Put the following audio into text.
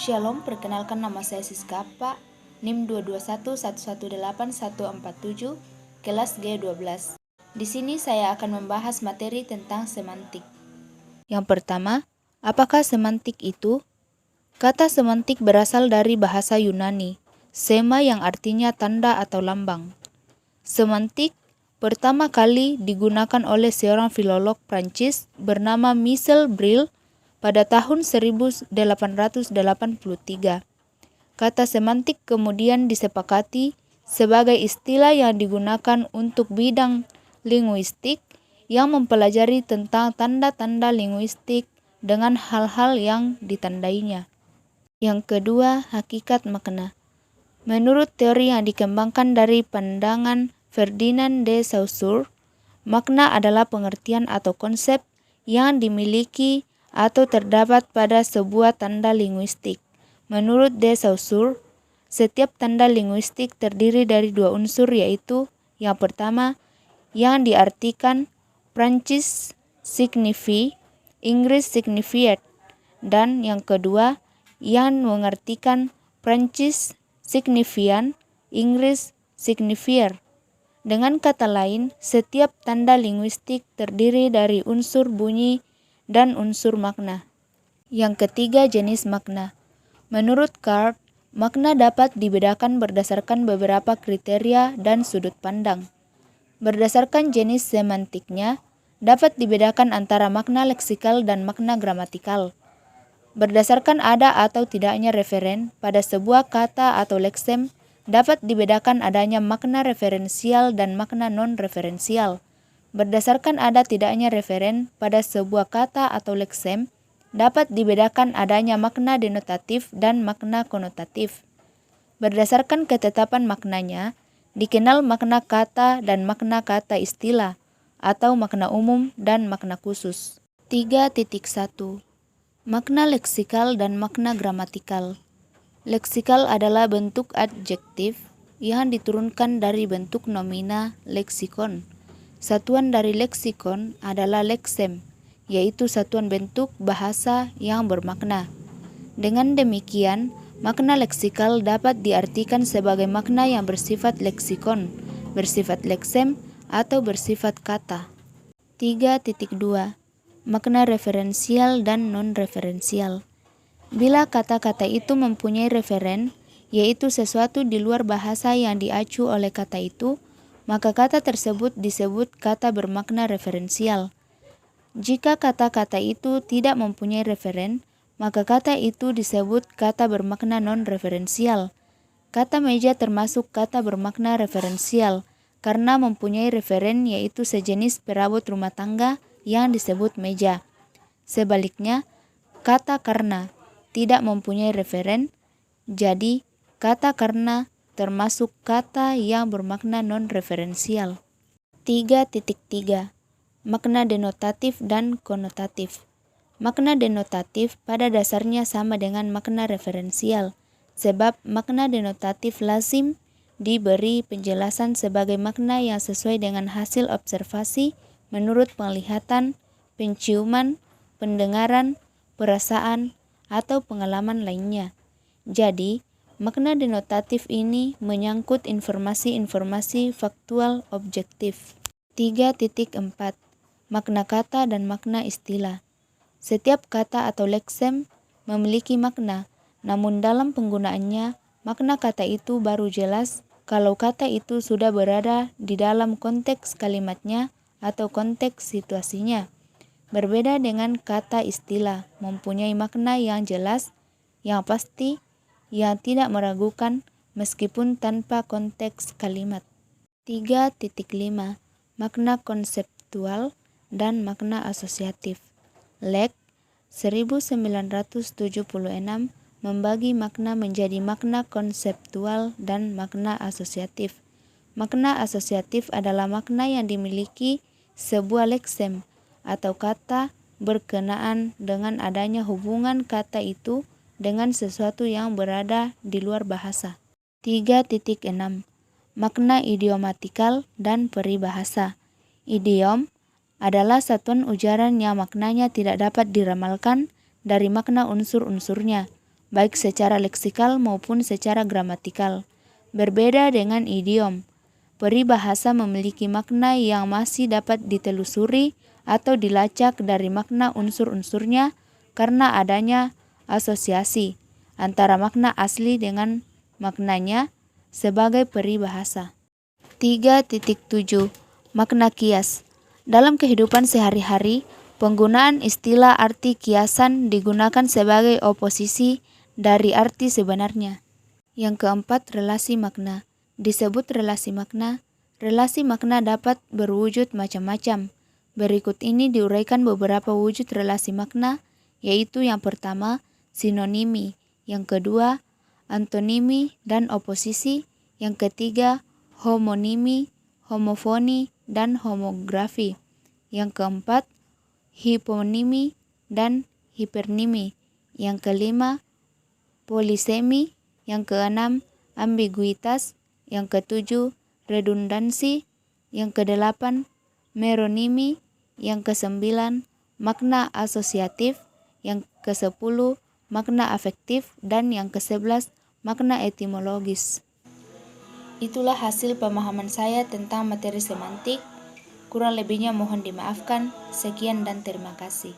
Shalom, perkenalkan nama saya Siska Pak, NIM 221118147, kelas G12. Di sini saya akan membahas materi tentang semantik. Yang pertama, apakah semantik itu? Kata semantik berasal dari bahasa Yunani, sema yang artinya tanda atau lambang. Semantik pertama kali digunakan oleh seorang filolog Prancis bernama Michel Bril pada tahun 1883. Kata semantik kemudian disepakati sebagai istilah yang digunakan untuk bidang linguistik yang mempelajari tentang tanda-tanda linguistik dengan hal-hal yang ditandainya. Yang kedua, hakikat makna. Menurut teori yang dikembangkan dari pandangan Ferdinand de Saussure, makna adalah pengertian atau konsep yang dimiliki atau terdapat pada sebuah tanda linguistik. Menurut de Saussure, setiap tanda linguistik terdiri dari dua unsur, yaitu yang pertama yang diartikan Prancis signifie, Inggris signified, dan yang kedua yang mengartikan Prancis signifiant, Inggris signifier. Dengan kata lain, setiap tanda linguistik terdiri dari unsur bunyi dan unsur makna. Yang ketiga, jenis makna. Menurut Card, makna dapat dibedakan berdasarkan beberapa kriteria dan sudut pandang. Berdasarkan jenis semantiknya, dapat dibedakan antara makna leksikal dan makna gramatikal. Berdasarkan ada atau tidaknya referen pada sebuah kata atau leksem, dapat dibedakan adanya makna referensial dan makna non-referensial. Berdasarkan ada tidaknya referen pada sebuah kata atau leksem, dapat dibedakan adanya makna denotatif dan makna konotatif. Berdasarkan ketetapan maknanya, dikenal makna kata dan makna kata istilah, atau makna umum dan makna khusus. 3.1 Makna leksikal dan makna gramatikal. Leksikal adalah bentuk adjektif yang diturunkan dari bentuk nomina leksikon. Satuan dari leksikon adalah leksem, yaitu satuan bentuk bahasa yang bermakna. Dengan demikian, makna leksikal dapat diartikan sebagai makna yang bersifat leksikon, bersifat leksem, atau bersifat kata. 3.2 Makna referensial dan non-referensial. Bila kata-kata itu mempunyai referen, yaitu sesuatu di luar bahasa yang diacu oleh kata itu, maka kata tersebut disebut kata bermakna referensial. Jika kata-kata itu tidak mempunyai referen, maka kata itu disebut kata bermakna non-referensial. Kata meja termasuk kata bermakna referensial karena mempunyai referen, yaitu sejenis perabot rumah tangga yang disebut meja. Sebaliknya, kata karena tidak mempunyai referen, jadi kata karena termasuk kata yang bermakna non-referensial. 3.3 Makna denotatif dan konotatif. Makna denotatif pada dasarnya sama dengan makna referensial, sebab makna denotatif lazim diberi penjelasan sebagai makna yang sesuai dengan hasil observasi menurut penglihatan, penciuman, pendengaran, perasaan, atau pengalaman lainnya. Jadi, makna denotatif ini menyangkut informasi-informasi faktual objektif. 3.4 Makna kata dan makna istilah. Setiap kata atau leksem memiliki makna, namun dalam penggunaannya, makna kata itu baru jelas kalau kata itu sudah berada di dalam konteks kalimatnya atau konteks situasinya. Berbeda dengan kata istilah, mempunyai makna yang jelas, yang pasti, yang tidak meragukan meskipun tanpa konteks kalimat. 3.5 Makna konseptual dan makna asosiatif. Leck 1976 membagi makna menjadi makna konseptual dan makna asosiatif. Makna asosiatif adalah makna yang dimiliki sebuah leksem atau kata berkenaan dengan adanya hubungan kata itu dengan sesuatu yang berada di luar bahasa. 3.6 Makna idiomatikal dan peribahasa. Idiom adalah satuan ujaran yang maknanya tidak dapat diramalkan dari makna unsur-unsurnya. baik secara leksikal maupun secara gramatikal. Berbeda dengan idiom, peribahasa memiliki makna yang masih dapat ditelusuri atau dilacak dari makna unsur-unsurnya karena adanya asosiasi antara makna asli dengan maknanya sebagai peribahasa. 3.7 Makna kias. Dalam kehidupan sehari-hari, penggunaan istilah arti kiasan digunakan sebagai oposisi dari arti sebenarnya. Yang keempat, relasi makna. Disebut relasi makna dapat berwujud macam-macam. Berikut ini diuraikan beberapa wujud relasi makna, yaitu yang pertama, sinonimi, yang kedua, antonimi dan oposisi, yang ketiga, homonimi, homofoni, dan homografi. Yang keempat, hiponimi dan hipernimi. Yang kelima, polisemi. Yang keenam, ambiguitas. Yang ketujuh, redundansi. Yang kedelapan, meronimi. Yang kesembilan, makna asosiatif. Yang kesepuluh, makna afektif. Dan yang kesebelas, makna etimologis. Itulah hasil pemahaman saya tentang materi semantik. Kurang lebihnya mohon dimaafkan. Sekian dan terima kasih.